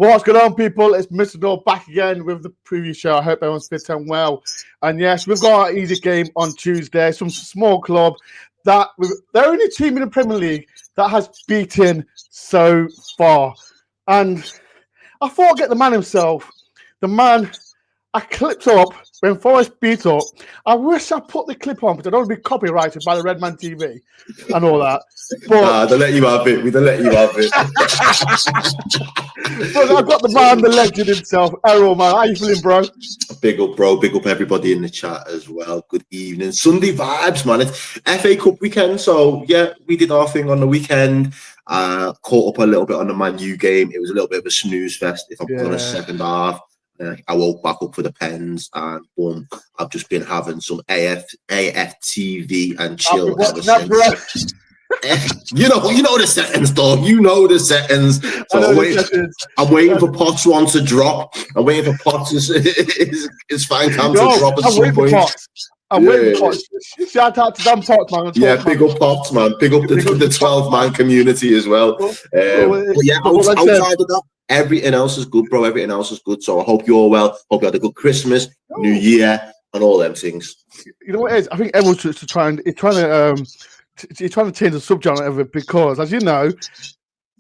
What's going on, people? It's Mr. Dore back again with the preview show. I hope everyone's fit and well. And yes, we've got our easy game on Tuesday. Some small club that they're only team in the Premier League that has beaten so far. And I thought I'd get the man himself. The man I clipped up when Forest beat up. I wish I put the clip on because I don't want to be copyrighted by the Red Man TV and all that. But they let you have it. We don't let you have it. But I've got the man, the legend himself, Errol, man. How you feeling, bro? Big up, bro. Big up everybody in the chat as well. Good evening. Sunday vibes, man. It's FA Cup weekend, so yeah, we did our thing on the weekend. Caught up a little bit on the Man U game. It was a little bit of a snooze fest, if I'm honest, second half. I woke back up for the pens and boom, I've just been having some AFTV and chill ever since. You know the settings, dog. You know the settings. So I'm waiting for Potts one to drop. I'm waiting for Potts his fine time to drop at some point. I'm waiting for Potts. Shout out to them Potts, man. Yeah, big up Potts, man. Big up the 12-man community as well. But yeah, outside of that, everything else is good, bro. Everything else is good. So I hope you're well. Hope you had a good Christmas, New Year, and all them things. You know what it is? I think everyone's trying to change the subject of it because, as you know,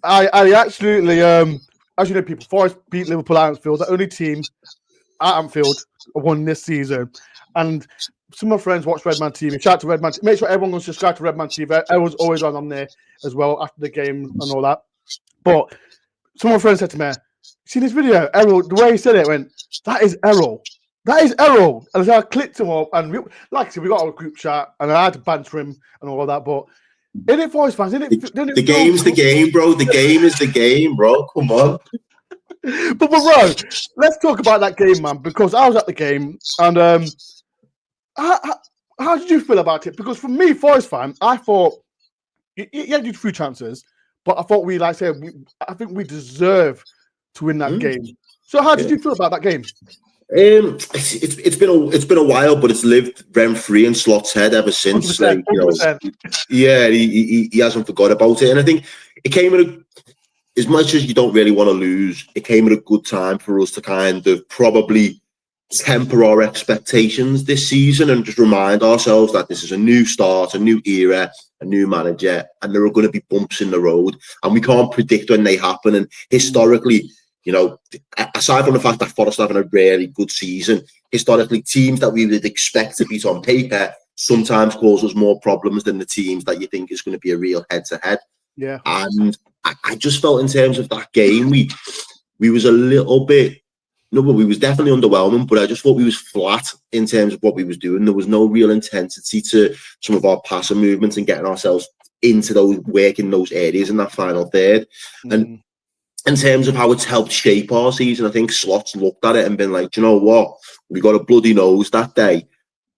I absolutely, as you know, people, Forest beat Liverpool at Anfield, the only team at Anfield won this season. And some of my friends watch Red Man TV. Shout out to Red Man. Make sure everyone goes subscribe to Red Man TV. Everyone's always on there as well after the game and all that. But some of my friends said to me, "See this video, Errol?" The way he said it, went, "That is Errol. That is Errol." And so I clicked him up, and like I said, we got a group chat, and I had to banter him and all that. But in it, Forest fans, the game's the game, bro. The game is the game, bro. Come on. but bro, let's talk about that game, man, because I was at the game, and how did you feel about it? Because for me, Forest fan, I thought you had 3 chances, but I thought I think we deserve to win that game. So how did you feel about that game? It's been a while, but it's lived rent free in Slot's head ever since. 100%, 100%. Yeah, he hasn't forgot about it, and I think it came at as much as you don't really want to lose. It came at a good time for us to kind of probably temper our expectations this season and just remind ourselves that this is a new start, a new era, a new manager, and there are going to be bumps in the road, and we can't predict when they happen. And historically, you know, aside from the fact that Forest are having a really good season, historically, teams that we would expect to beat on paper sometimes cause us more problems than the teams that you think is going to be a real head-to-head. Yeah. And I just felt in terms of that game, we was a little bit, we was definitely underwhelming, but I just thought we was flat in terms of what we was doing. There was no real intensity to some of our passing movements and getting ourselves into those, working those areas in that final third. And in terms of how it's helped shape our season, I think Slot's looked at it and been like, you know what, we got a bloody nose that day.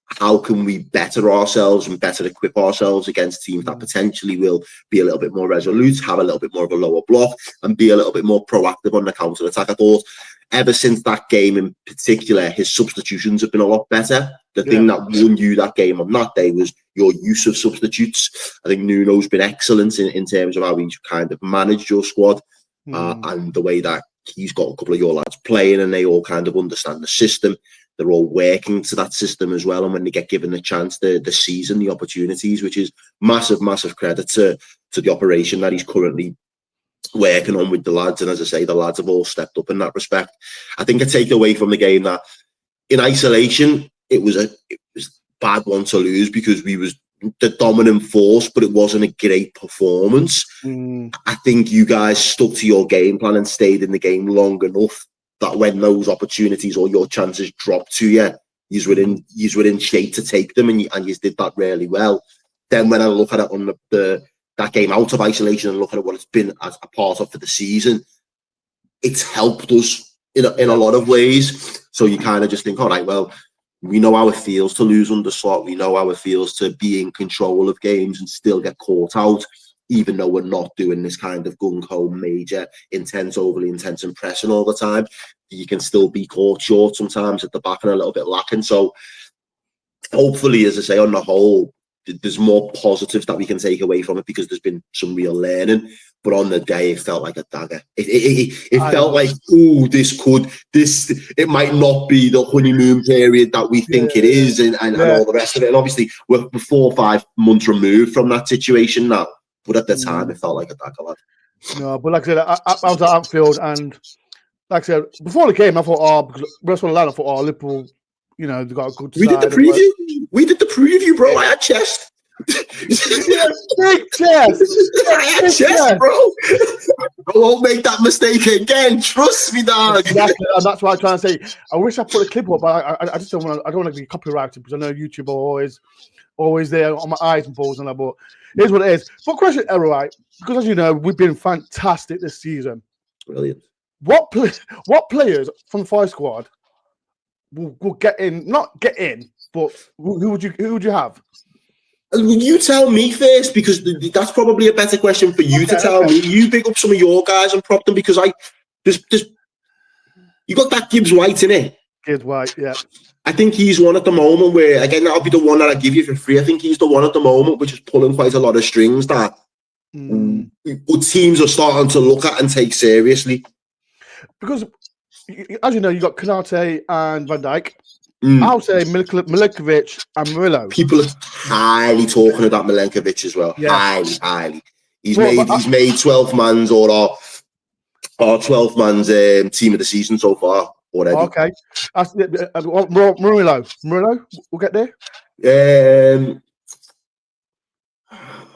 How can we better ourselves and better equip ourselves against teams that potentially will be a little bit more resolute, have a little bit more of a lower block, and be a little bit more proactive on the counter attack? I thought ever since that game in particular, his substitutions have been a lot better. The thing that won you that game on that day was your use of substitutes. I think Nuno's been excellent in terms of how he's kind of managed your squad and the way that he's got a couple of your lads playing and they all kind of understand the system. They're all working to that system as well. And when they get given the chance, the season, the opportunities, which is massive, massive credit to the operation that he's currently working on with the lads. And as I say, the lads have all stepped up in that respect. I think I take away from the game that in isolation, it was a bad one to lose because we was the dominant force, but it wasn't a great performance. I think you guys stuck to your game plan and stayed in the game long enough that when those opportunities or your chances dropped to you, you were in shape to take them, and you did that really well. Then when I look at it on that game out of isolation and look at what it's been as a part of for the season, it's helped us in a lot of ways. So you kind of just think, all right, well, we know how it feels to lose under Slot. We know how it feels to be in control of games and still get caught out, even though we're not doing this kind of gung-ho, major, overly intense and pressing all the time. You can still be caught short sometimes at the back and a little bit lacking. So hopefully, as I say, on the whole, there's more positives that we can take away from it because there's been some real learning. but on the day it felt like a dagger. It felt like, ooh, it might not be the honeymoon period that we think it is, and all the rest of it. And obviously we're 4 or 5 months removed from that situation now, but at the time it felt like a dagger, lad. No, but like I said, I was at Anfield, and like I said, before the game, I thought, because rest of the line, I thought, Liverpool, you know, they got a good We did the preview. We did the preview, bro. I had chest. Big chest. I had chest, bro. I won't make that mistake again. Trust me, dog. Exactly, and that's what I'm trying to say. I wish I put a clip up, but I just don't want to. I don't want to be copyrighted because I know YouTube are always there on my eyes and balls and that. But here's what it is. For question, Errol, right? Because as you know, we've been fantastic this season. Brilliant. What players from the Forest squad will get in? Not get in, but who would you have? You tell me first, because that's probably a better question for you to tell me. You pick up some of your guys and prop them, because you got that Gibbs White in it. Gibbs White, yeah. I think he's one at the moment where, again, that'll be the one that I give you for free. I think he's the one at the moment which is pulling quite a lot of strings that good teams are starting to look at and take seriously. Because, as you know, you got Konate and Van Dijk. I would say Milinkovic and Murillo. People are highly talking about Milinkovic as well. Yeah. Highly. He's made 12 man's or our 12 man's team of the season so far already. Okay. Murillo, we'll get there.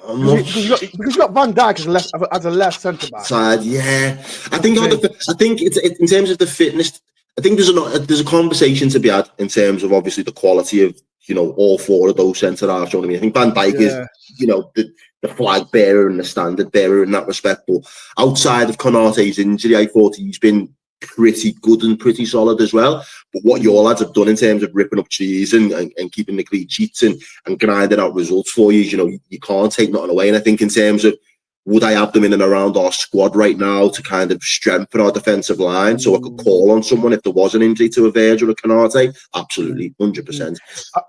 Because you got Van Dijk as a left centre back. Sad, yeah. I think it's in terms of the fitness. I think there's a conversation to be had in terms of obviously the quality of, you know, all 4 of those centre halves. You know what I mean? I think Van Dijk is, you know, the flag bearer and the standard bearer in that respect. But outside of Konate's injury, I thought he's been pretty good and pretty solid as well. But what your lads have done in terms of ripping up trees and keeping the clean sheets and grinding out results for you, you know, you can't take nothing away. And I think in terms of, would I have them in and around our squad right now to kind of strengthen our defensive line so I could call on someone if there was an injury to a Virgil or Konate? Absolutely, 100%.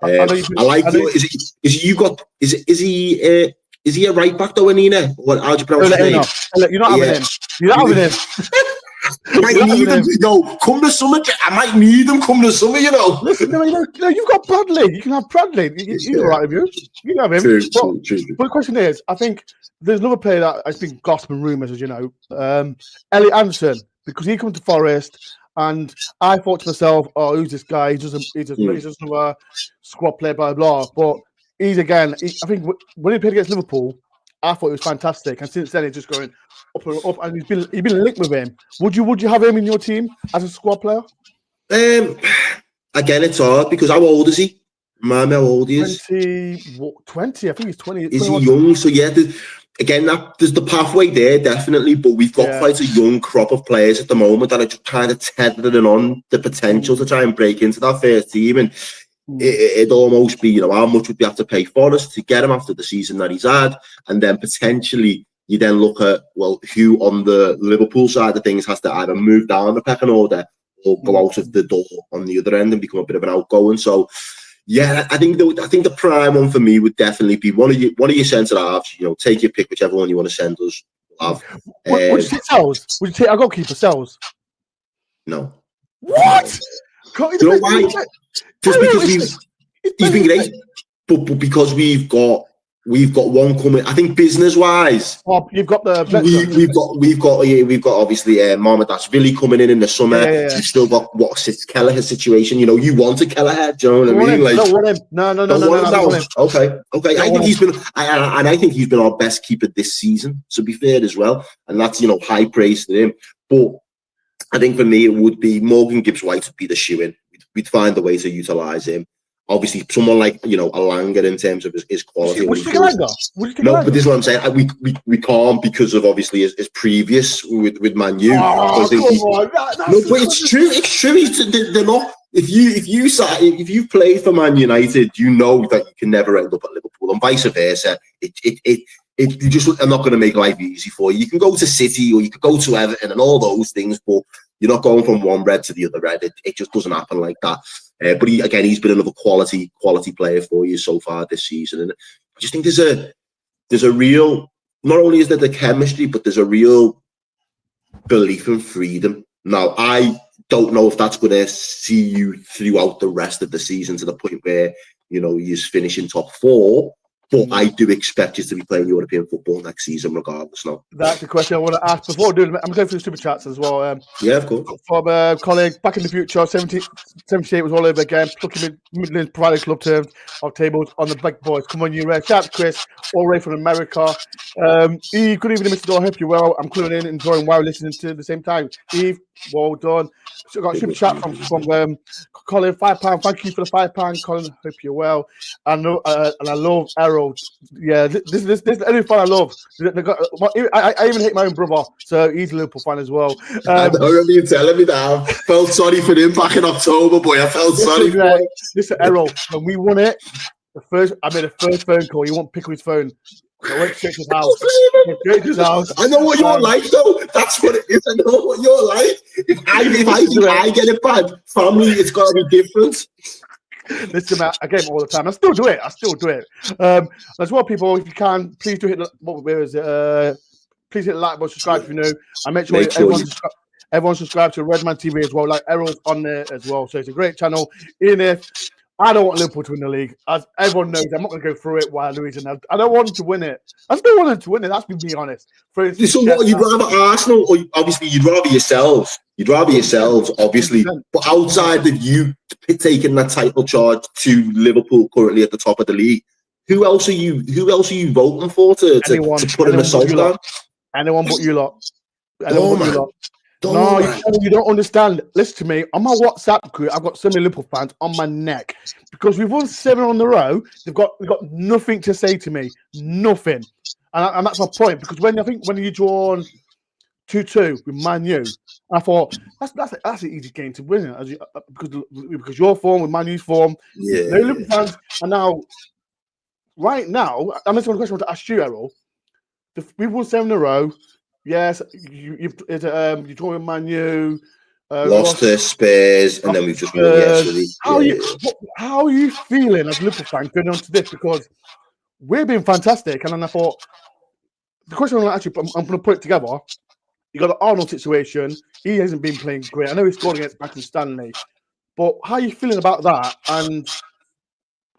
I like you. Is he a right back though, Anina? How do you pronounce his name? You're not having him. You're not having him. I might need him. No, come the summer. I might need him come the summer, you know. Listen, no, you've got Bradley. You can have Bradley. He's all right with you. You can have him. True. But the question is, I think there's another player that I think gossiping rumours, as you know, Elliot Anderson, because he comes to Forest, and I thought to myself, oh, who's this guy? He's just another squad player, blah, blah, blah. But I think when he played against Liverpool, I thought it was fantastic, and since then he's just going up and up, and he's been linked with him. Would you have him in your team as a squad player? Again, it's hard because how old is he? Remind me how old he is. 20. I think he's 20. Is he young? So yeah, there's the pathway there definitely, but we've got quite a young crop of players at the moment that are just kind of tethering on the potential to try and break into that first team, and it'd almost be, you know, how much would we have to pay Forest to get him after the season that he's had, and then potentially you then look at, well, who on the Liverpool side of things has to either move down the pecking order or go out of the door on the other end and become a bit of an outgoing. So yeah, I think the prime one for me would definitely be one of your centre halves. You know, take your pick, whichever one you want to send us. Would you take Sells? Would you take our goalkeeper Sells? No. What? You know why? Just because he's been great, but because we've got one coming. I think business wise, you've got the we've got obviously Marmadashvili coming in the summer. You've still got Kelleher's situation. You know, you want a Kelleher, do you know what I mean? Don't want him. No. Okay. I think he's been our best keeper this season, to be fair as well, and that's, you know, high praise to him. But I think for me it would be Morgan Gibbs White would be the shoe-in. We'd find a way to utilise him. Obviously, someone like, you know, Alanga in terms of his quality. Would you take Alanga? No, but this is what I'm saying. We can't because of obviously his previous with Man U. Oh, come on. No, but it's true. It's true. They're not. If you played for Man United, you know that you can never end up at Liverpool, and vice versa. You just are not going to make life easy for you. You can go to City or you could go to Everton and all those things, but you're not going from one red to the other red. It just doesn't happen like that. But he's been another quality player for you so far this season, and I just think there's a real not only is there the chemistry, but there's a real belief in freedom. Now, I don't know if that's going to see you throughout the rest of the season to the point where, you know, you're finishing top 4. But I do expect you to be playing European football next season, regardless. Now, that's the question I want to ask before doing. I'm going through the super chats as well. Yeah, of course. From a colleague, back in the future, 78 was all over again. Plucking Midlands provided club terms of tables on the big boys. Come on, you red. Shout out to Chris, all the way from America. Eve, good evening, Mr. Dore. Hope you're well. I'm cluing in, enjoying while listening to the same time. Eve, well done. So got a super chat from Colin, £5. Thank you for the £5, Colin. Hope you're well. And I love Errol. Yeah, this is the only fan I love. I even hate my own brother, so he's a Liverpool fan as well. I don't remember you telling me that. I felt sorry for him back in October, boy. I felt sorry for him. Listen, Errol, when we won it, I made a first phone call. You won't pick up his phone. I went straight to his house. I know what you're like, though. That's what it is. I know what you're like. If I get it bad, family, it's got to be different. Listen, I game all the time. I still do it. As well, people, if you can, please do hit please hit the like button, subscribe if you're new. I make sure everyone subscribe to Redman TV as well. Like Errol's on there as well. So it's a great channel. Even if I don't want Liverpool to win the league, as everyone knows, I'm not going to go through it while losing. I don't want them to win it. I still want them to win it. That's me being honest. So what, you'd rather Arsenal, or obviously you'd rather yourselves. You'd rather yourselves, obviously. 100%. But outside of you taking that title charge to Liverpool currently at the top of the league, who else are you voting for to put in a salt down? Anyone but you lot. No, you don't understand. Listen to me. On my WhatsApp group, I've got so many Liverpool fans on my neck because we've won 7 on the row. They've got nothing to say to me, nothing, and that's my point. Because when you drawn 2-2 with Man U, I thought that's an easy game to win because your form with Man U's form. Yeah. No Liverpool fans, and now, right now, and that's one question I want to ask you, Errol. We've won 7 in a row. Yes, you draw with Man U. Lost to Spurs, and then we've just won yesterday. How are you feeling as a Liverpool fan going on to this? Because we're being fantastic, and then I thought the question I'm going to put it together. You got the Arnold situation. He hasn't been playing great. I know he scored against Max and Stanley, but how are you feeling about that? And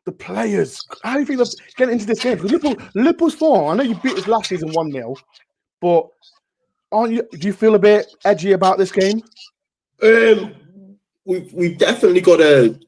the players, how do you feel getting into this game? Because Liverpool's form. I know you beat us last season 1-0. But do you feel a bit edgy about this game? We've definitely got to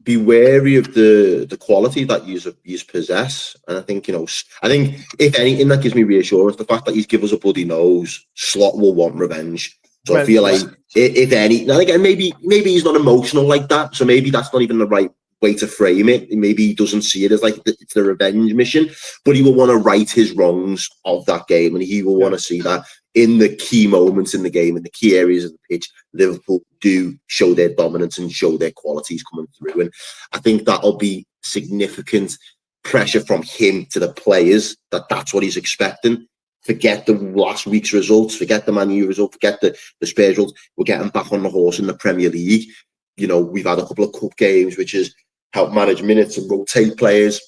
be wary of the quality that you possess, and I think if anything that gives me reassurance, the fact that he's given us a bloody nose. Slot will want revenge. So I feel like if any, now again, maybe he's not emotional like that, so maybe that's not even the right way to frame it. Maybe he doesn't see it as like it's the revenge mission, but he will want to right his wrongs of that game, and he will want to see that in the key moments in the game, in the key areas of the pitch, Liverpool do show their dominance and show their qualities coming through. And I think that'll be significant pressure from him to the players that's what he's expecting. Forget the last week's results, forget the Man U result, forget the Spurs results. We're getting back on the horse in the Premier League. You know, we've had a couple of cup games, which has helped manage minutes and rotate players.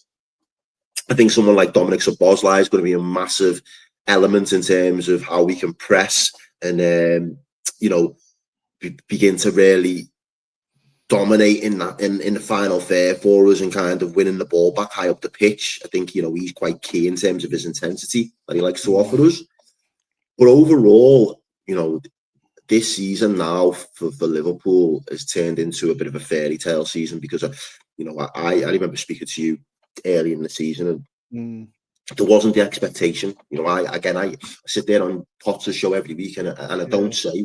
I think someone like Dominic Szoboszlai is going to be a massive element in terms of how we can press and, begin to really dominate in the final third for us and kind of winning the ball back high up the pitch. I think, he's quite key in terms of his intensity that he likes to offer us. But overall, this season now for Liverpool has turned into a bit of a fairy tale season because, I remember speaking to you early in the season and there wasn't the expectation. I sit there on Potter's show every week and I don't say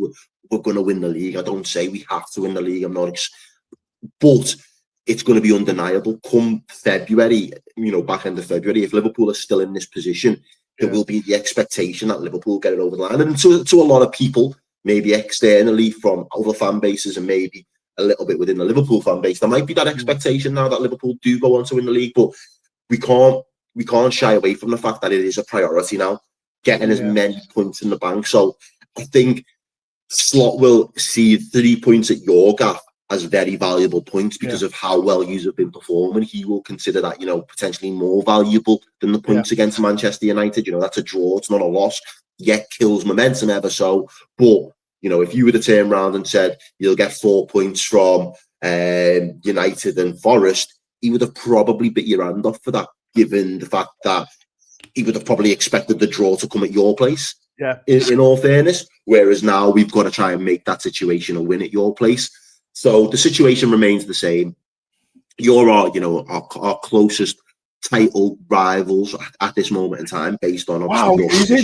we're going to win the league. I don't say we have to win the league. But it's going to be undeniable. Come February, back end of February, if Liverpool are still in this position, there will be the expectation that Liverpool get it over the line. And to a lot of people, maybe externally from other fan bases and maybe a little bit within the Liverpool fan base, there might be that expectation now that Liverpool do go on to win the league. But we can't shy away from the fact that it is a priority now, getting as many points in the bank. So I think Slot will see 3 points at your gap as very valuable points because of how well you have been performing. He will consider that, you know, potentially more valuable than the points against Manchester United. You know, that's a draw, it's not a loss, yet kills momentum ever so. But, you know, if you were to turn around and said you'll get 4 points from United and Forest, he would have probably bit your hand off for that, given the fact that he would have probably expected the draw to come at your place. Yeah. In all fairness, whereas now we've got to try and make that situation a win at your place. So the situation remains the same. You're our closest title rivals at this moment in time, based on obviously.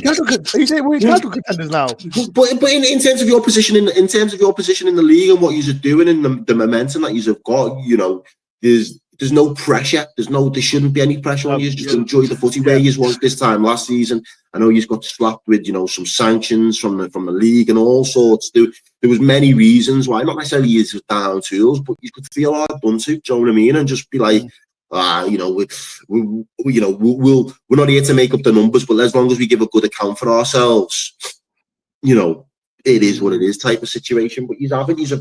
We're title contenders now. But in terms of your position in the league and what you're doing and the momentum that you've got, you know, there's no pressure. There shouldn't be any pressure on you. Just enjoy the footy where you was this time last season. I know you got slapped with, you know, some sanctions from the league and all sorts. There was many reasons why, not necessarily you down tools, but you could feel hard done to. Do you know what I mean? And just be like, you know, we're not here to make up the numbers, but as long as we give a good account for ourselves, you know, it is what it is type of situation. But you've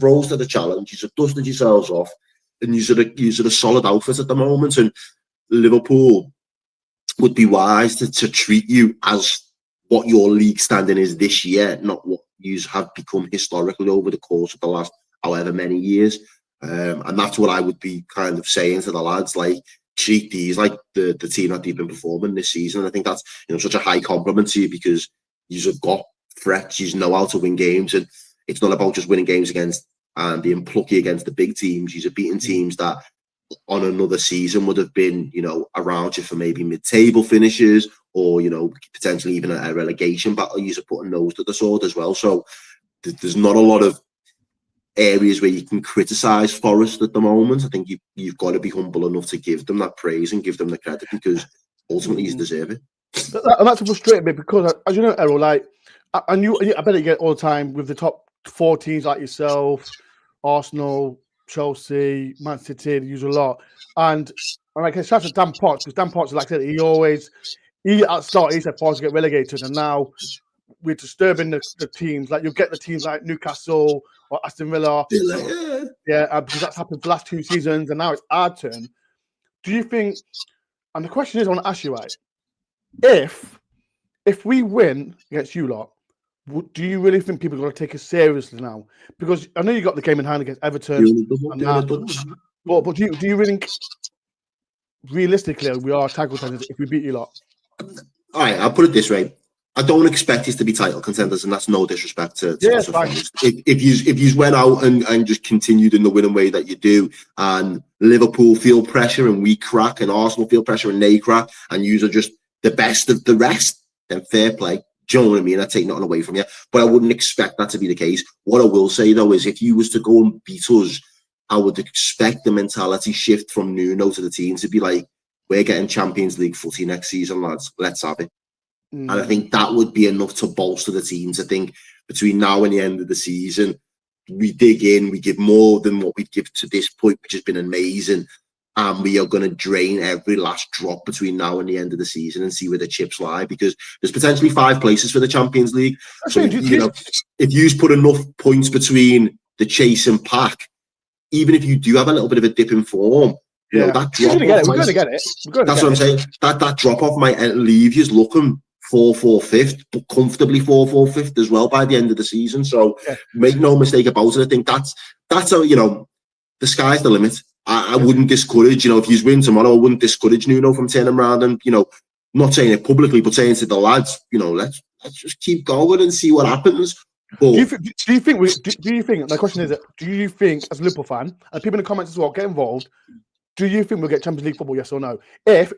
rose to the challenge. You've dusted yourselves off. And you're a solid outfit at the moment, and Liverpool would be wise to treat you as what your league standing is this year, not what you have become historically over the course of the last however many years. And that's what I would be kind of saying to the lads, like, treat these like the team that they've been performing this season. I think that's, you know, such a high compliment to you, because you've got threats, you know how to win games, and it's not about just winning games against and being plucky against the big teams. You're beating teams that on another season would have been, you know, around you for maybe mid-table finishes, or, you know, potentially even a relegation battle. You're putting those to the sword as well. So there's not a lot of areas where you can criticise Forest at the moment. I think you've got to be humble enough to give them that praise and give them the credit, because ultimately you deserve it. And that's frustrating me, because, as you know, Errol, like, I bet you get all the time with the top 4 teams like yourself, Arsenal, Chelsea, Man City, they use a lot. And like I said, Dan Potts, because Dan Potts, like I said, he at the start, he said Forest get relegated, and now we're disturbing the teams. Like, you'll get the teams like Newcastle or Aston Villa. Because that's happened for the last 2 seasons, and now it's our turn. Do you think, and the question is, I want to ask you, right, if we win against you lot, do you really think people are going to take us seriously now? Because I know you got the game in hand against Everton. But do you really think, realistically, we are title contenders if we beat you lot? All right, I'll put it this way. I don't expect us to be title contenders, and that's no disrespect to us. If you went out and just continued in the winning way that you do, and Liverpool feel pressure and we crack, and Arsenal feel pressure and they crack, and you are just the best of the rest, then fair play. Do you know what I mean? I take nothing away from you, but I wouldn't expect that to be the case. What I will say, though, is if you was to go and beat us, I would expect the mentality shift from Nuno to the team to be like, we're getting Champions League footy next season, lads. Let's have it. And I think that would be enough to bolster the team to think between now and the end of the season, we dig in, we give more than what we'd give to this point, which has been amazing. And we are going to drain every last drop between now and the end of the season and see where the chips lie, because there's potentially 5 places for the Champions League. So, if you put enough points between the chase and pack, even if you do have a little bit of a dip in form, you know, that drop off, we're going to get it. That's what I'm saying. That drop off might leave you looking 4-4 fifth, but comfortably 4-4 fifth as well by the end of the season. So make no mistake about it. I think that's how, you know, the sky's the limit. I wouldn't discourage, you know, if you win tomorrow, I wouldn't discourage Nuno from turning around and, you know, not saying it publicly, but saying to the lads, you know, let's just keep going and see what happens. But do you think my question is, do you think, as a Liverpool fan, and people in the comments as well, get involved, do you think we'll get Champions League football, yes or no? If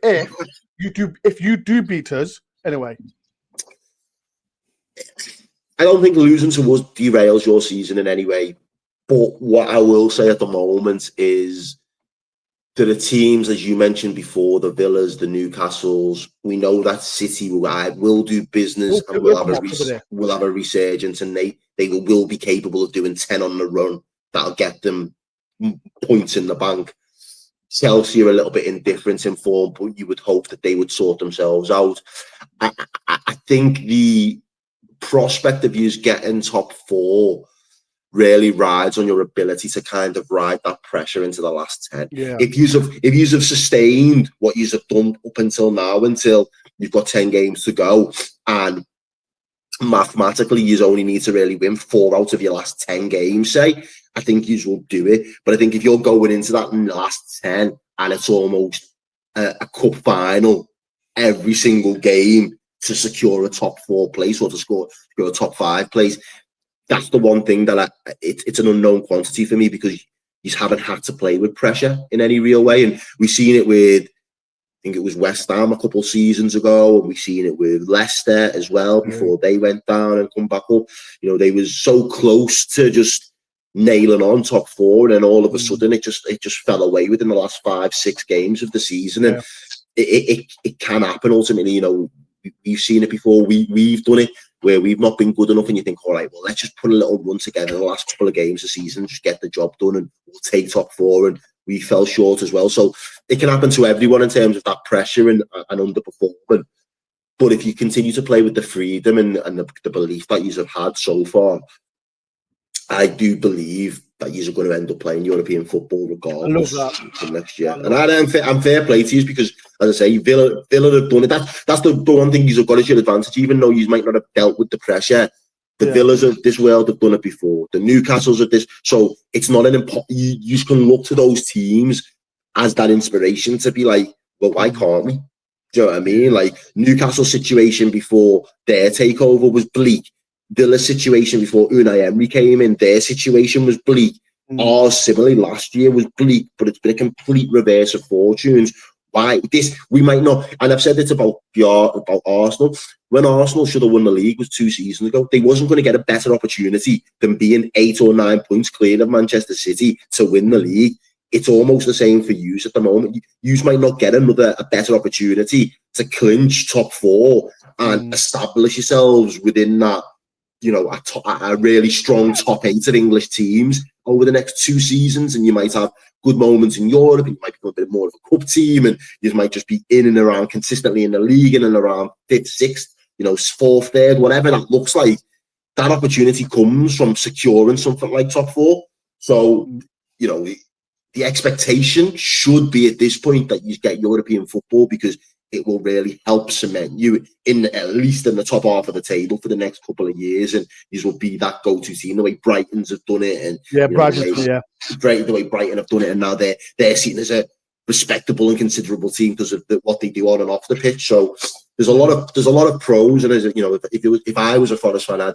you do beat us, anyway. I don't think losing to us derails your season in any way. But what I will say at the moment is, to the teams, as you mentioned before, the Villas, the Newcastles, we know that City will do business and will have a resurgence, and they will be capable of doing 10 on the run. That'll get them points in the bank. Chelsea are a little bit indifferent in form, but you would hope that they would sort themselves out. I think the prospect of you getting top 4 really rides on your ability to kind of ride that pressure into the last 10. Yeah. If you've sustained what you've done up until now, until you've got 10 games to go, and mathematically you only need to really win 4 out of your last 10 games, say, I think you will do it. But I think if you're going into that last 10 and it's almost a cup final every single game to secure a top 4 place or to secure a top 5 place, that's the one thing that it's an unknown quantity for me, because you haven't had to play with pressure in any real way. And we've seen it with, I think it was West Ham a couple of seasons ago, and we've seen it with Leicester as well before they went down and come back up. You know, they was so close to just nailing on top 4, and then all of a sudden it just fell away within the last 5-6 games of the season. And it can happen ultimately. You know, we've seen it before. We've done it where we've not been good enough, and you think, all right, well, let's just put a little run together the last couple of games of the season, just get the job done, and we'll take top 4. And we fell short as well. So it can happen to everyone in terms of that pressure and underperforming. But if you continue to play with the freedom and the belief that you have had so far, I do believe that you're going to end up playing European football regardless for next year. And I'm fair play to you, because, as I say, Villa have done it. That's the one thing you've got as your advantage, even though you might not have dealt with the pressure. The Villas of this world have done it before. The Newcastles of this. So it's not you can look to those teams as that inspiration to be like, well, why can't we? Do you know what I mean? Like, Newcastle's situation before their takeover was bleak. Villa's situation before Unai Emery came in, their situation was bleak. Ours, similarly, last year was bleak, but it's been a complete reverse of fortunes. Why this? We might not, and I've said this about Arsenal. When Arsenal should have won the league was 2 seasons ago, they wasn't going to get a better opportunity than being 8 or 9 points clear of Manchester City to win the league. It's almost the same for you at the moment. You might not get a better opportunity to clinch top 4 and establish yourselves within that, you know, a really strong top 8 of English teams over the next 2 seasons, and you might have good moments in Europe, and you might become a bit more of a cup team, and you might just be in and around consistently in the league, in and around 5th, 6th, you know, 4th, 3rd, whatever that looks like. That opportunity comes from securing something like top 4. So, you know, the expectation should be at this point that you get European football, because it will really help cement you in at least in the top half of the table for the next couple of years, and you will be that go-to team the way Brighton's have done it, and the way Brighton have done it, and now they're seen as a respectable and considerable team because of what they do on and off the pitch. So there's a lot of pros, and as you know, if I was a Forest fan,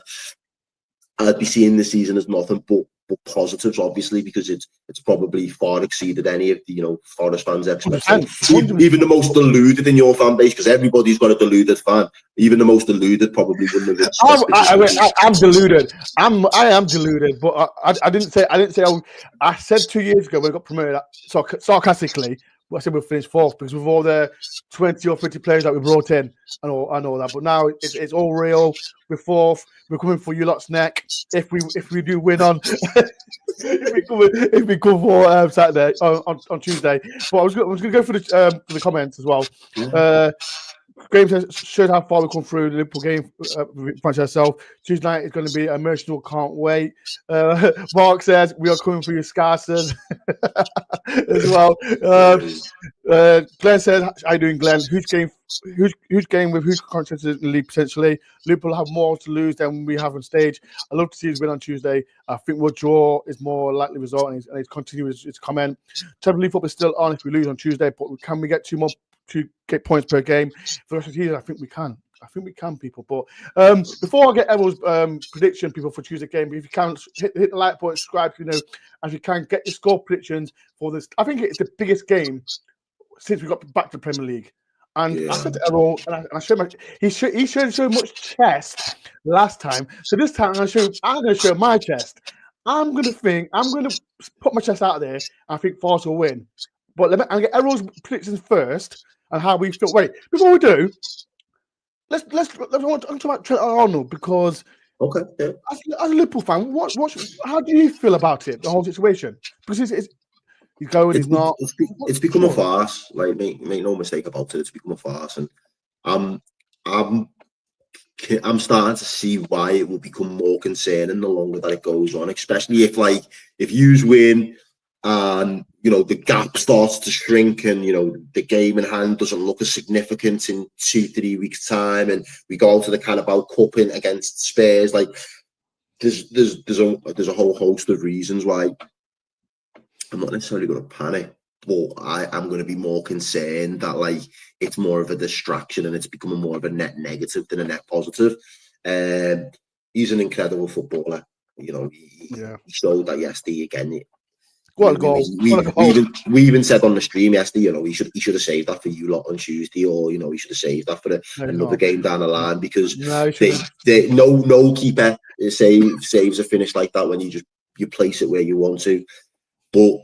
I'd be seeing this season as nothing but positives, obviously, because it's probably far exceeded any of the, you know, Forest fans' expectations. Even the most deluded in your fan base, because everybody's got a deluded fan. Even the most deluded probably wouldn't have. I'm deluded. I am deluded, but I didn't say. I said 2 years ago when I got promoted, sarcastically, I said we'll finish 4th because with all the 20 or 50 players that we brought in and all that. But now it's all real. We're 4th. We're coming for you lot's neck. If we do win on, if we come for Saturday on Tuesday. But I was going to go for the comments as well. Graham says, showed how far we come through the Liverpool game. Franchise herself. Tuesday night is going to be emotional. Can't wait. Mark says, we are coming for you, Scarsers, as well. Glenn says, how you doing, Glenn? Huge game with huge contest in the league potentially. Liverpool have more to lose than we have on stage. I love to see us win on Tuesday. I think we'll draw is more likely result, and he's continuing his comment. Trevor Leaf is still on if we lose on Tuesday, but can we get 2 points per game for the rest of the season? I think we can. People. But before I get Errol's prediction, people, for Tuesday game, if you can hit the like button, subscribe, you know, as you can get your score predictions for this. I think it's the biggest game since we got back to the Premier League. And I said to Errol, and I showed he showed so much chest last time. So this time I'm going to show my chest. I'm going to put my chest out there. I think Forest will win. But I'll get Errol's predictions first and how we feel. Wait, before we do, let's talk about Trent Alexander-Arnold, because as a Liverpool fan, how do you feel about it, the whole situation? Because he's going, he's not. It's become a farce. Like, make no mistake about it. It's become a farce, and I'm I'm starting to see why it will become more concerning the longer that it goes on, especially if you win and the gap starts to shrink and the game in hand doesn't look as significant in 2-3 weeks time, and we go to the Carabao Cup in against Spurs. Like there's a whole host of reasons why I'm not necessarily going to panic, but I'm going to be more concerned that it's more of a distraction and it's becoming more of a net negative than a net positive. He's an incredible footballer. He showed that yesterday again. What a goal! We even said on the stream yesterday, he should have saved that for you lot on Tuesday, or he should have saved that for another game down the line, because no keeper saves a finish like that when you place it where you want to. But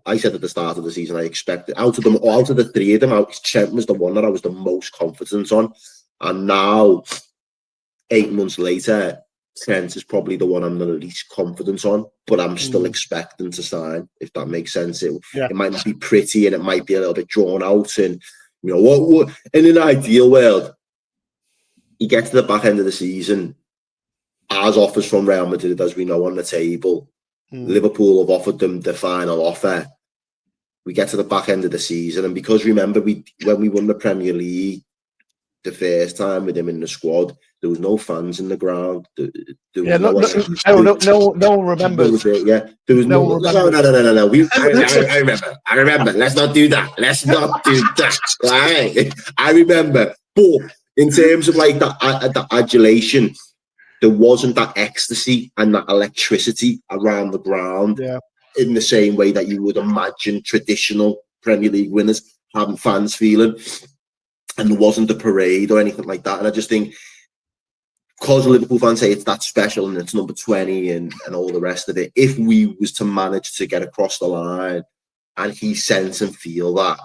I said at the start of the season, I expected out of the three of them, Trent was the one that I was the most confident on, and now 8 months later, Trent is probably the one I'm the least confident on, but I'm still expecting to sign, if that makes sense. It might not be pretty and it might be a little bit drawn out, and what in an ideal world, you get to the back end of the season, as offers from Real Madrid, as we know, on the table. Liverpool have offered them the final offer. We get to the back end of the season, and because remember, when we won the Premier League the first time with him in the squad, there was no fans in the ground. No one remembers. There was no. I remember. Let's not do that. Right? I remember. But in terms of that adulation, there wasn't that ecstasy and that electricity around the ground in the same way that you would imagine traditional Premier League winners having fans feeling. And there wasn't a parade or anything like that. And I just think, because Liverpool fans say it's that special and it's number 20 and all the rest of it, if we was to manage to get across the line and he sense and feel that,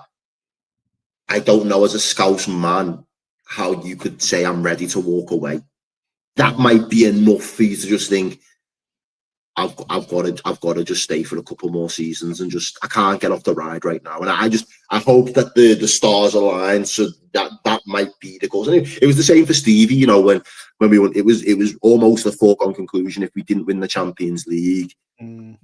I don't know, as a Scouse man, how you could say I'm ready to walk away. That might be enough for you to just think, I've got to just stay for a couple more seasons and I can't get off the ride right now. And I hope that the stars align so that might be the goals. And it was the same for Stevie, when we won. It was almost a foregone conclusion if we didn't win the Champions League. He'd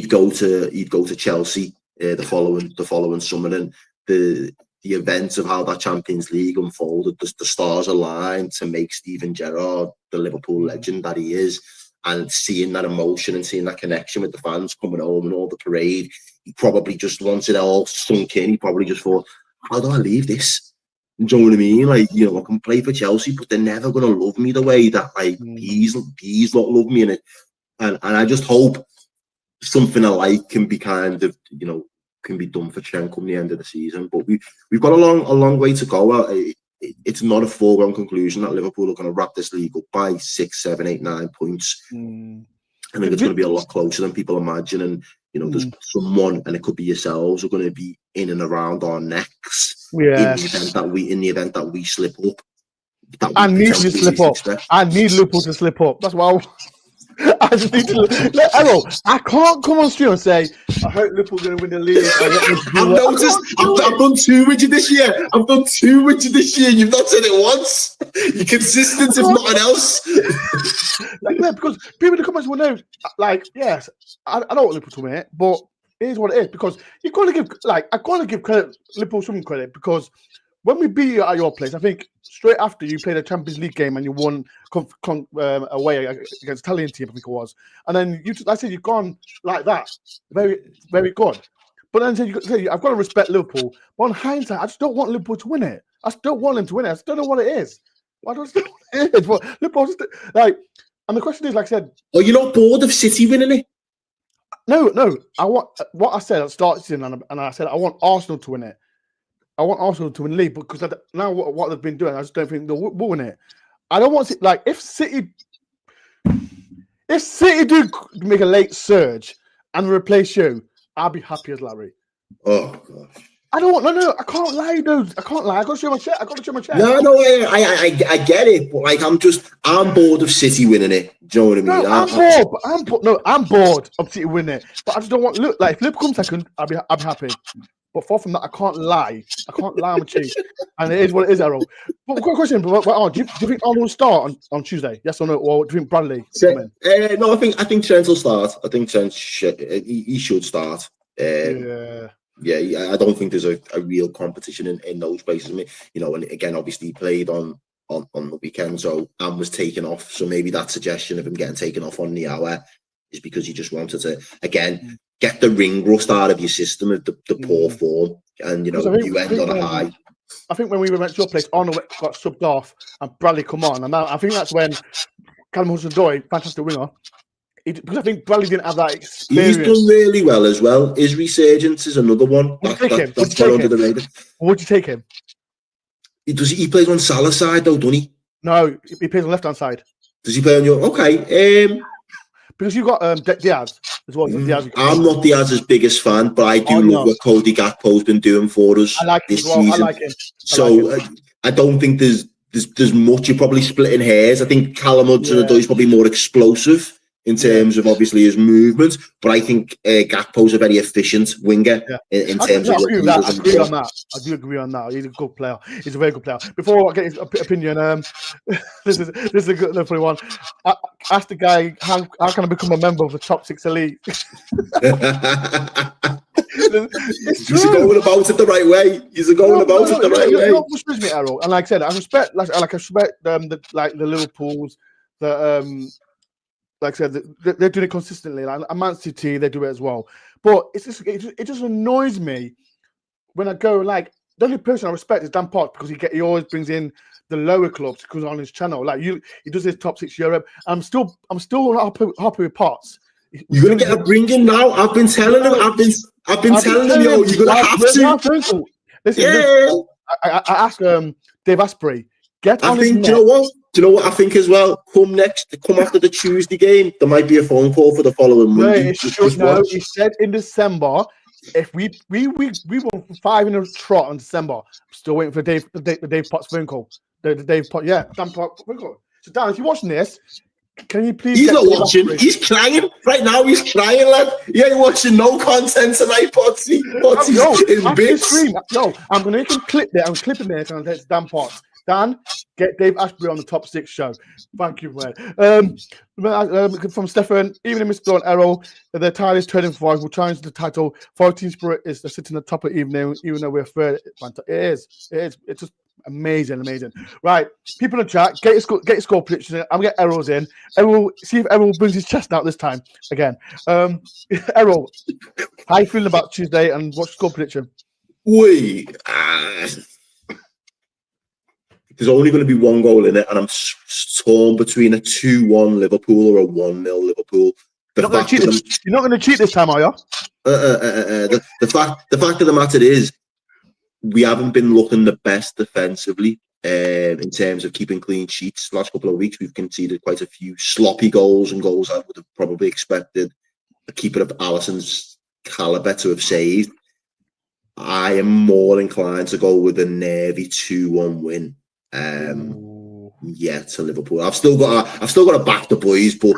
go to Chelsea the following summer, and the events of how that Champions League unfolded, the stars aligned to make Steven Gerrard the Liverpool legend that he is. And seeing that emotion and seeing that connection with the fans coming home and all the parade, he probably just, once it all sunk in, he probably just thought, how do I leave this? Do you know what I mean? I can play for Chelsea, but they're never going to love me the way that he's not love me in it. And I just hope something alike can be kind of, can be done for Trent come the end of the season. But we've got a long way to go. It's not a foregone conclusion that Liverpool are going to wrap this league up by 6, 7, 8, 9 points. I think it's going to be a lot closer than people imagine. And there's someone, and it could be yourselves, who are going to be in and around our necks in the event that we slip up. I need to slip up. I need Liverpool to slip up. That's why I just need to Errol, I can't come on stream and say I hope Liverpool going to win the league. I've done 2 with you this year. You've not said it once. You're consistent, if nothing else. Because people in the comments will know. Yes, I don't want Liverpool to win it, but it is what it is. Because you've got to give, I've got to give Liverpool some credit, because when we beat you at your place, I think straight after you played a Champions League game and you won away against Italian team, I think it was. And then I said you've gone like that, very, very good. But then I've got to respect Liverpool. But on hindsight, I just don't want Liverpool to win it. I just don't want them to win it. I just don't know what it is. I don't know what it is. But Liverpool just and the question is, like I said, are you not bored of City winning it? No. I want what I said at the start of the season, and I said I want Arsenal to win it. I want Arsenal to win the league, because now what they've been doing, I just don't think they'll win it. I don't want to, if City do make a late surge and replace you, I'll be happy as Larry. Oh gosh. I don't want I can't lie, dude. I can't lie. I got to show my check. No, I get it, but I'm bored of City winning it. Do you know what I mean? I'm bored of City winning it. But I just don't want if Liverpool come second, I'll be happy. But far from that, I can't lie. I'm a cheat. And it is what it is, Errol. But quick question, do you think Arnold will start on Tuesday? Yes or no? Or do you think Bradley come in? No, I think Trent will start. I think Trent he should start. Yeah, I don't think there's a real competition in those places. I mean, you know, and again, obviously he played on the weekend, and was taken off. So maybe that suggestion of him getting taken off on the hour is because he just wanted to, again, get the ring rust out of your system of the poor form, and, you know, you end on a high. I think when we went to your place, Arnold got subbed off and Bradley come on. And I think that's when Callum Hudson-Odoi, fantastic winger, because I think Bradley didn't have that experience. He's done really well as well. His resurgence is another one. That's under the radar. Would you take him? He plays on Salah's side though, doesn't he? No, he plays on the left-hand side. Does he play on your... Okay. Because you've got Diaz as well. Diaz, I'm not Diaz's biggest fan, but I do love what Cody Gakpo's been doing for us this season. I like him. I don't think there's much. You're probably splitting hairs. I think Callum Hudson-Odoi is probably more explosive in terms of obviously his movement, but I think Gakpo's a very efficient winger in terms of what he does. I agree on that. I do agree on that. He's a good player. He's a very good player. Before I get his opinion, this is a good funny one. I asked the guy, how can I become a member of the top 6 elite? He's going about it the right way. He's going about it the right way. Not frustrates me, Errol. And like I said, I respect the Liverpools, like I said, they're doing it consistently. Like Man City, they do it as well. But it just annoys me when I go, like, the only person I respect is Dan Potts, because he always brings in the lower clubs because on his channel. Like he does his top 6 Europe. I'm still not happy with Potts. You're gonna get a bring in now. I've been telling him. I've been telling him, yo, you're gonna have to. Listen, I asked Dave Asprey, get on his neck. Do you know what I think as well? Come after the Tuesday game, there might be a phone call for the following Monday. He said in December, if we won 5 in a trot in December. I'm still waiting for the Dave Potts phone call. The Dave Potts, Dan Potts phone call. So Dan, if you're watching this, can you please? He's not watching. He's crying right now. He's crying, lad. He ain't watching no content tonight, Potsy. In bits. I'm gonna make him clip there. I'm clipping there, and it's Dan Potts. Dan, get Dave Ashbury on the top 6 show. Thank you, man. From Stefan, even in Mr. Errol, the tide is turning for us. We're trying to the title. 14 Spirit is sitting at the top of the evening, even though we're third. It is. It's just amazing. Right, people in the chat, get your score prediction. I'm gonna get Errol's in. Errol, see if Errol brings his chest out this time again. Errol, how you feeling about Tuesday and what's your score prediction? There's only going to be 1 goal in it, and I'm torn between a 2-1 Liverpool or a 1-0 Liverpool. You're not going to cheat this time, are you? The fact of the matter is, we haven't been looking the best defensively in terms of keeping clean sheets. The last couple of weeks, we've conceded quite a few sloppy goals and goals I would have probably expected a keeper of Alisson's calibre to have saved. I am more inclined to go with a nervy 2-1 win. To Liverpool. I've still got to back the boys, but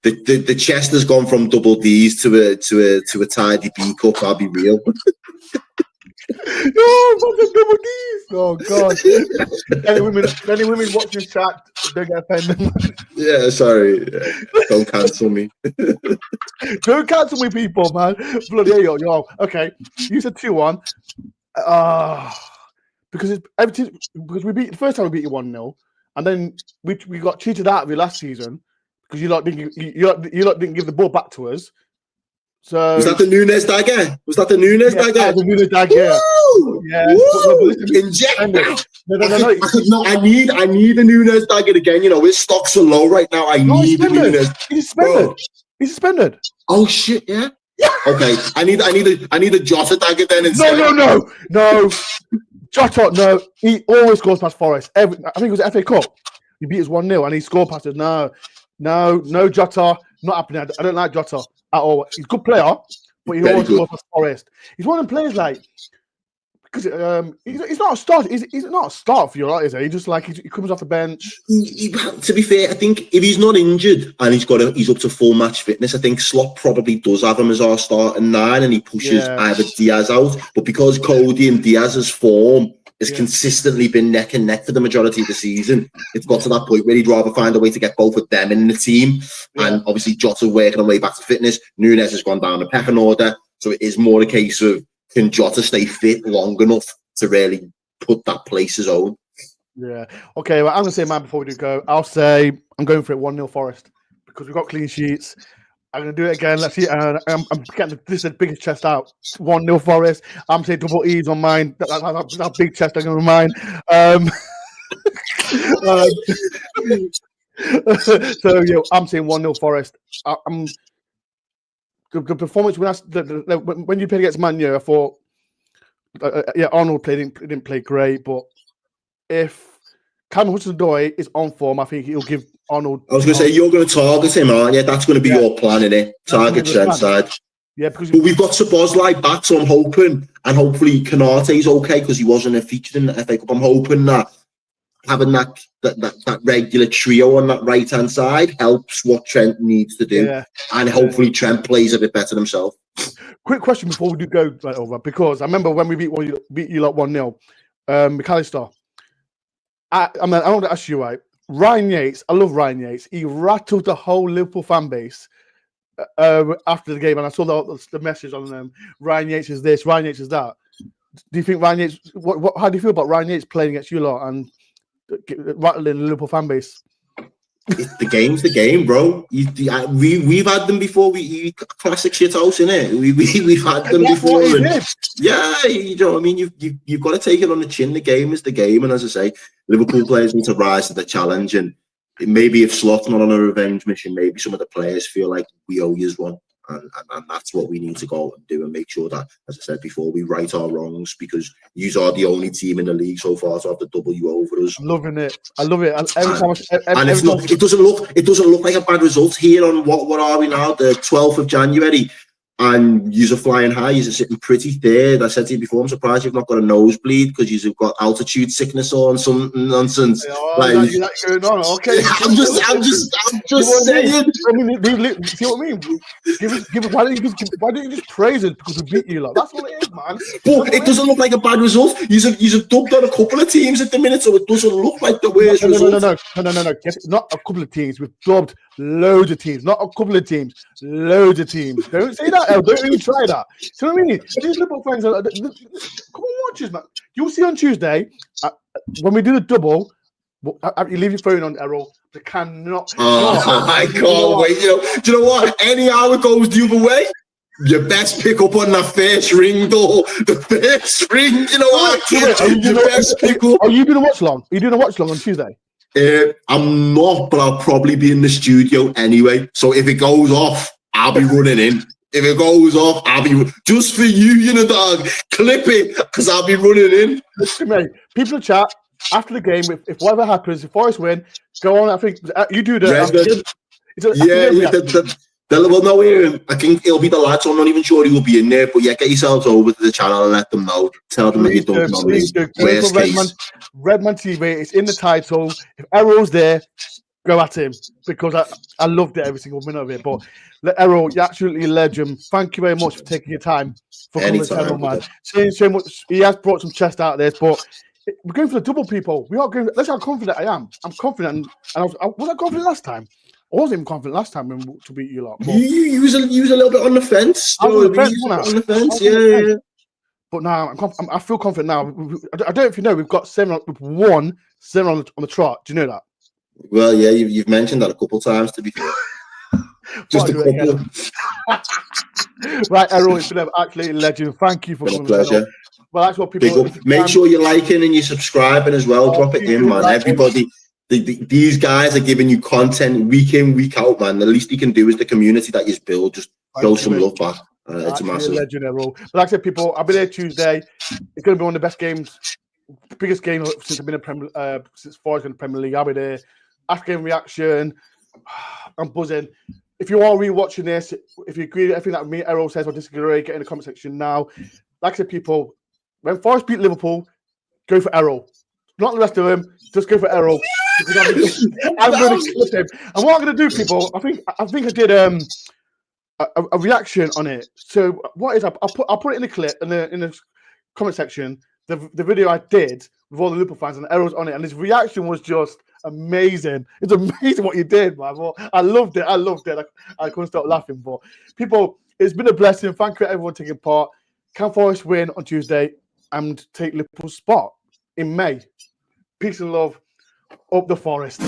the chest has gone from double D's to a tidy B cup. I'll be real. Double D's. Oh God! Any women watching this chat, don't get offended. Yeah, sorry. Don't cancel me. Don't cancel me, people, man. Bloody hell, yo. Okay, you said 2-1. Because we beat the first time we beat you 1-0, and then we got cheated out of you last season because you lot didn't give the ball back to us. So was that the Nunes dagger? The Nunes dagger. Yeah. Inject. No. I need a Nunes dagger again. You know, his stocks are low right now. I need a Nunes. He's suspended. Oh shit! Yeah. Okay. I need a Jota dagger then. No. Jota, no. He always scores past Forest. I think it was FA Cup. He beat us 1-0 and he scored past us. No, Jota. Not happening. I don't like Jota at all. He's a good player, but he always scores past Forest. He's one of the players like, he's not a start. He's not a start for you, right? Is he? He just like he comes off the bench. To be fair, I think if he's not injured and he's up to full match fitness, I think Slot probably does have him as our starting 9, and he pushes either Diaz out. But because Cody and Diaz's form has consistently been neck and neck for the majority of the season, it's got to that point where he'd rather find a way to get both of them in the team. And obviously, Jota working on way back to fitness. Nunes has gone down the pecking order, so it is more a case of, can Jota stay fit long enough to really put that place his own? Yeah. Okay, well, I'm going to say mine before we do go. I'll say I'm going for it 1-0 Forest because we've got clean sheets. I'm going to do it again. Let's see. I'm getting this is the biggest chest out. 1-0 Forest. I'm saying double E's on mine. That big chest I'm going to mine. So, I'm saying 1-0 Forest. The performance when you played against Man U, I thought, Arnold didn't play great, but if Callum Hudson-Odoi is on form, I think he'll give Arnold. I was going to say, you're going to target him, aren't you? That's going to be your plan, isn't it? Target Trent's side. Yeah, because but we've got Szoboszlai back, so I'm hoping, and hopefully Konate's okay because he wasn't featured in the FA Cup. I'm hoping that having that regular trio on that right hand side helps what Trent needs to do, and hopefully Trent plays a bit better himself. Quick question before we do go right over, because I remember when we beat you like 1-0, McAllister. I want to ask you, right? Ryan Yates, I love Ryan Yates. He rattled the whole Liverpool fan base after the game, and I saw the message on them. Ryan Yates is this, Ryan Yates is that. Do you think Ryan Yates? How do you feel about Ryan Yates playing against you lot and rattling the Liverpool fan base? The game's the game, bro. We've had them before. We classic shit house, innit? We've had them before. You know what I mean? You've got to take it on the chin. The game is the game, and as I say, Liverpool players need to rise to the challenge. And maybe if Slot's not on a revenge mission, maybe some of the players feel like we owe you one. And that's what we need to go and do and make sure that, as I said before, we right our wrongs, because you are the only team in the league so far to have the W over us. I'm loving it. I love it. It doesn't look like a bad result here on what are we now, the 12th of January, and you're flying high. You're sitting pretty third. I said to you before, I'm surprised you've not got a nosebleed because you've got altitude sickness or some nonsense. Going on. Okay, I'm just saying. See what I mean? Why don't you just praise it because we beat you? Like, that's what it is, man. But it doesn't look like a bad result. You've dubbed on a couple of teams at the minute, so it doesn't look like the worst result. No. Yes, not a couple of teams. We've dubbed loads of teams. Not a couple of teams. Loads of teams. Don't say that. Don't even try that. So I mean, these Liverpool fans come on, watch us, man. You'll see on Tuesday when we do the double. You leave your phone on, Errol. They cannot. I can't wait. Do you know what? Anyhow it goes the other way, you best pick up on that first ring, though. The first ring. You know what? You best pick up. Are you doing a watch long? Are you doing a watch long on Tuesday? I'm not, but I'll probably be in the studio anyway. So if it goes off, I'll be running in. If it goes off, I'll be just for you, dog. Clip it, because I'll be running in. Listen, mate, people in chat after the game. If whatever happens, if Forest win, go on. I think you do the. Well, no, I think it'll be the lads. I'm not even sure he will be in there, but get yourselves over to the channel and let them know. Tell them that you don't know me. Redman TV. It's in the title. If Errol's there, go at him, because I loved it every single minute of it. But Errol, you're absolutely a legend. Thank you very much for taking your time for coming to Errol, man. Saying so much. He has brought some chest out of this, but we're going for the double, people. We are going. That's how confident I am. I'm confident, and was I confident last time? I wasn't even confident last time to beat you lot. You was a little bit on the fence. I was on the fence, yeah. But now I feel confident now. I don't know if you know, we've got 7 on the trot. Do you know that? Well, yeah, you've mentioned that a couple of times, to be fair. Just a couple. Right, Errol, it's been an absolute legend. Thank you for coming. Pleasure. Well, that's what people. Make sure you're liking and you're subscribing as well. Drop it in, man. Everybody. These guys are giving you content week in, week out, man. The least you can do is the community that you build. Just show some love back. It's a massive legend, Errol. But like I said, people, I'll be there Tuesday. It's going to be one of the best games, biggest game since I've been since Forest in the Premier League. I'll be there. After game reaction, I'm buzzing. If you are rewatching this, if you agree with everything that me, Errol says or disagree, get in the comment section now. Like I said, people, when Forest beat Liverpool, go for Errol. Not the rest of them. Just go for Errol. I'm going to clip him. And what I'm going to do, people, I think I did a reaction on it. So what is I'll put it in the clip in the comment section. The video I did with all the Liverpool fans and Errol's on it, and his reaction was just amazing. It's amazing what you did, man. I loved it. I couldn't stop laughing. But people, it's been a blessing. Thank you everyone taking part. Can Forest win on Tuesday and take Liverpool's spot in May? Peace and love. Up the Forest.